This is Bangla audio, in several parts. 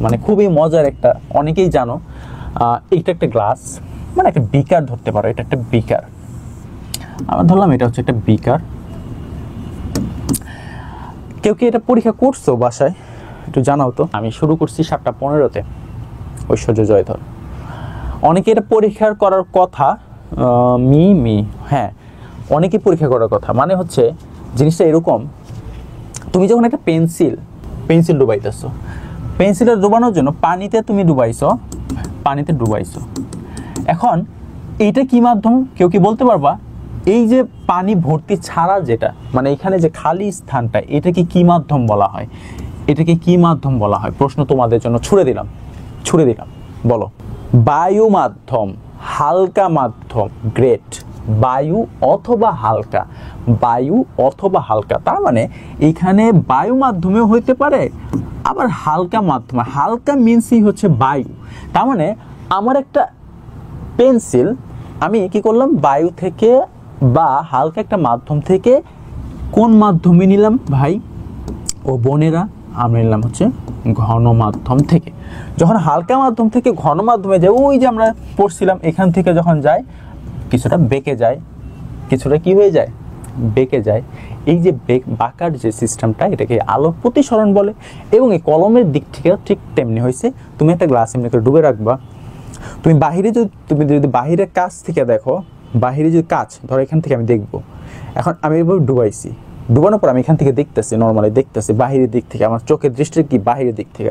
মানে খুবই মজার একটা, অনেকেই জানো। এটা একটা গ্লাস, মানে একটা বিকার ধরতে পারো, এটা একটা বিকার। আমরা ধরলাম এটা হচ্ছে একটা বিকার। কেউ কি এটা পরীক্ষা করছো বাসায়? একটু জানাও তো। আমি শুরু করছি 7:15-তে, ঐশ্বর্য জয়ধর। অনেকে এটা পরীক্ষা করার কথা, হ্যাঁ অনেকেই পরীক্ষা করার কথা। মানে হচ্ছে জিনিসটা এরকম, তুমি যখন একটা পেন্সিল ডুবাইতেছো, পেন্সিলটা ডুবানোর জন্য পানিতে তুমি ডুবাইছো। এখন এইটা কি মাধ্যম, কেউ কি বলতে পারবা? এই যে পানি ভর্তি ছাড়া যেটা, মানে এখানে যে খালি স্থানটা, এটাকে কি মাধ্যম বলা হয়? এটাকে কি মাধ্যম বলা হয়? প্রশ্ন তোমাদের জন্য ছুড়ে দিলাম, বলো। বায়ু মাধ্যম, হালকা মাধ্যম, গ্রেট। বায়ু অথবা হালকা, তার মানে এখানে বায়ু মাধ্যমেও হইতে পারে, আবার হালকা মাধ্যমে। হালকা মিন্সই হচ্ছে বায়ু। তার মানে আমার একটা পেন্সিল আমি কি করলাম, বায়ু থেকে বা হালকা একটা মাধ্যম থেকে কোন মাধ্যমে নিলাম ভাই ও বোনেরা? আমরা নিলাম হচ্ছে ঘন মাধ্যম থেকে। যখন হালকা মাধ্যম থেকে ঘন মাধ্যমে যায়, ওই যে আমরা পড়ছিলাম, এখান থেকে যখন যায় কিছুটা বেঁকে যায়, কিছুটা কি হয়ে যায়, বেঁকে যায়। এই যে বাঁকার যে সিস্টেমটা, এটাকে আলোক প্রতিসরণ বলে। এবং এই কলমের দিক থেকে ঠিক তেমনি হয়েছে। তুমি একটা গ্লাস এমনি করে ডুবে রাখবা, তুমি যদি বাহিরের কাছ থেকে দেখো, বাহিরে যদি কাজ ধরো, এখান থেকে আমি দেখবো, এখন আমি এভাবে ডুবাইছি, ডুবানোর পর আমি এখান থেকে দেখতেছি, নর্মালি দেখতেছি বাহিরের দিক থেকে, আমার চোখের দৃষ্টি কি বাহিরের দিক থেকে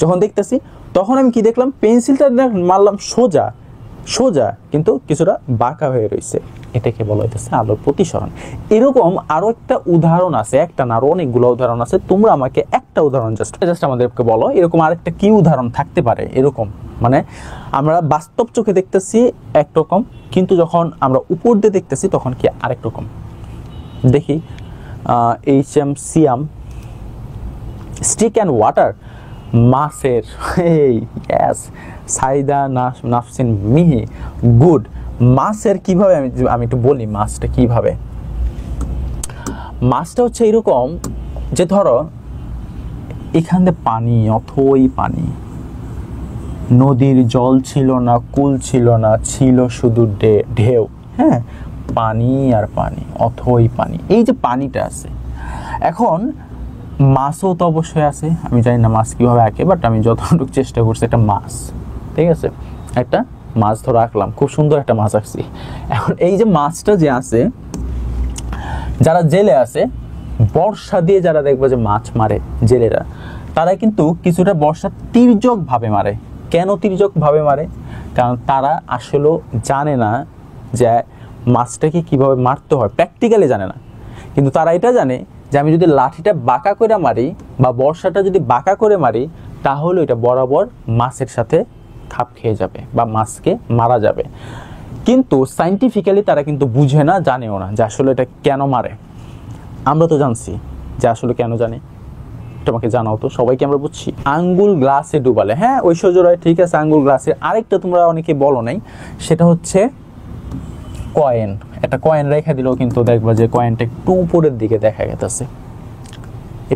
যখন দেখতেছি, তখন আমি কি দেখলাম, পেন্সিলটা মারলাম সোজা, কিন্তু কিছুটা বাঁকা হয়ে রয়েছে। এটাকে বলা হইতেছে আলোর প্রতিসরণ। এরকম আরো একটা উদাহরণ আছে, একটা না আরো অনেকগুলো উদাহরণ আছে। তোমরা আমাকে একটা উদাহরণ জাস্ট আমাদেরকে বলো, এরকম আরেকটা কি উদাহরণ থাকতে পারে। এরকম মানে আমরা বাস্তব চোখে দেখতেছি একরকম, কিন্তু যখন আমরা উপর দিয়ে দেখতেছি তখন কি আরেক রকম। দেখি HMCM, স্টিক অ্যান্ড ওয়াটার, মাছের, সাইদা নাফসিন মিহি, গুড। মাছের কিভাবে আমি একটু বলি, মাছটা কিভাবে। মাছটা হচ্ছে এরকম যে ধরো এখানে পানি, অথই পানি, নদীর জল ছিল না, কুল ছিল না, ছিল শুধু ঢেউ। হ্যাঁ, পানি আর পানি, অথই পানি, এই যে পানিটা আছে। এখন মাছও তো অবশ্যই আছে, আমি জানি না মাছ কিভাবে আঁকে, বাট আমি যতটুকু চেষ্টা করছি একটা মাছ, ঠিক আছে, একটা মাছ ধরে আঁকলাম, খুব সুন্দর একটা মাছ আঁকছি। এখন এই যে মাছটা যে আছে, যারা জেলে আছে, বর্ষা দিয়ে যারা দেখবো যে মাছ মারে জেলেরা, তারা কিন্তু কিছুটা বর্ষা তির্যক ভাবে মারে। কেন তির্যক ভাবে মারে? কারণ তারা আসলে জানে না যে মাছটাকে কিভাবে মারতে হয়, প্র্যাকটিক্যালি জানে না। কিন্তু তারা এটা জানে যে আমি যদি লাঠিটা বাঁকা করে মারি বা বর্ষাটা যদি বাঁকা করে মারি, তাহলে এটা বরাবর মাছের সাথে খাপ খেয়ে যাবে বা মাছকে মারা যাবে। কিন্তু সাইন্টিফিক্যালি তারা কিন্তু বুঝে না, জানেও না যে আসলে এটা কেন মারে। আমরা তো জানছি যে আসলে কেন জানে, তোমাকে জানাও তো, সবাইকে আমরা বুঝছি। আঙ্গুল গ্লাসে ডুবালে, হ্যাঁ ঐশ্বর্য রায় ঠিক আছে, আঙ্গুল গ্লাসে। আরেকটা তোমরা অনেকে বলো নাই, সেটা হচ্ছে কয়েন। একটা কয়েন রেখে দিলেও কিন্তু দেখবা যে কয়েনটা একটু উপরের দিকে দেখা গেছে।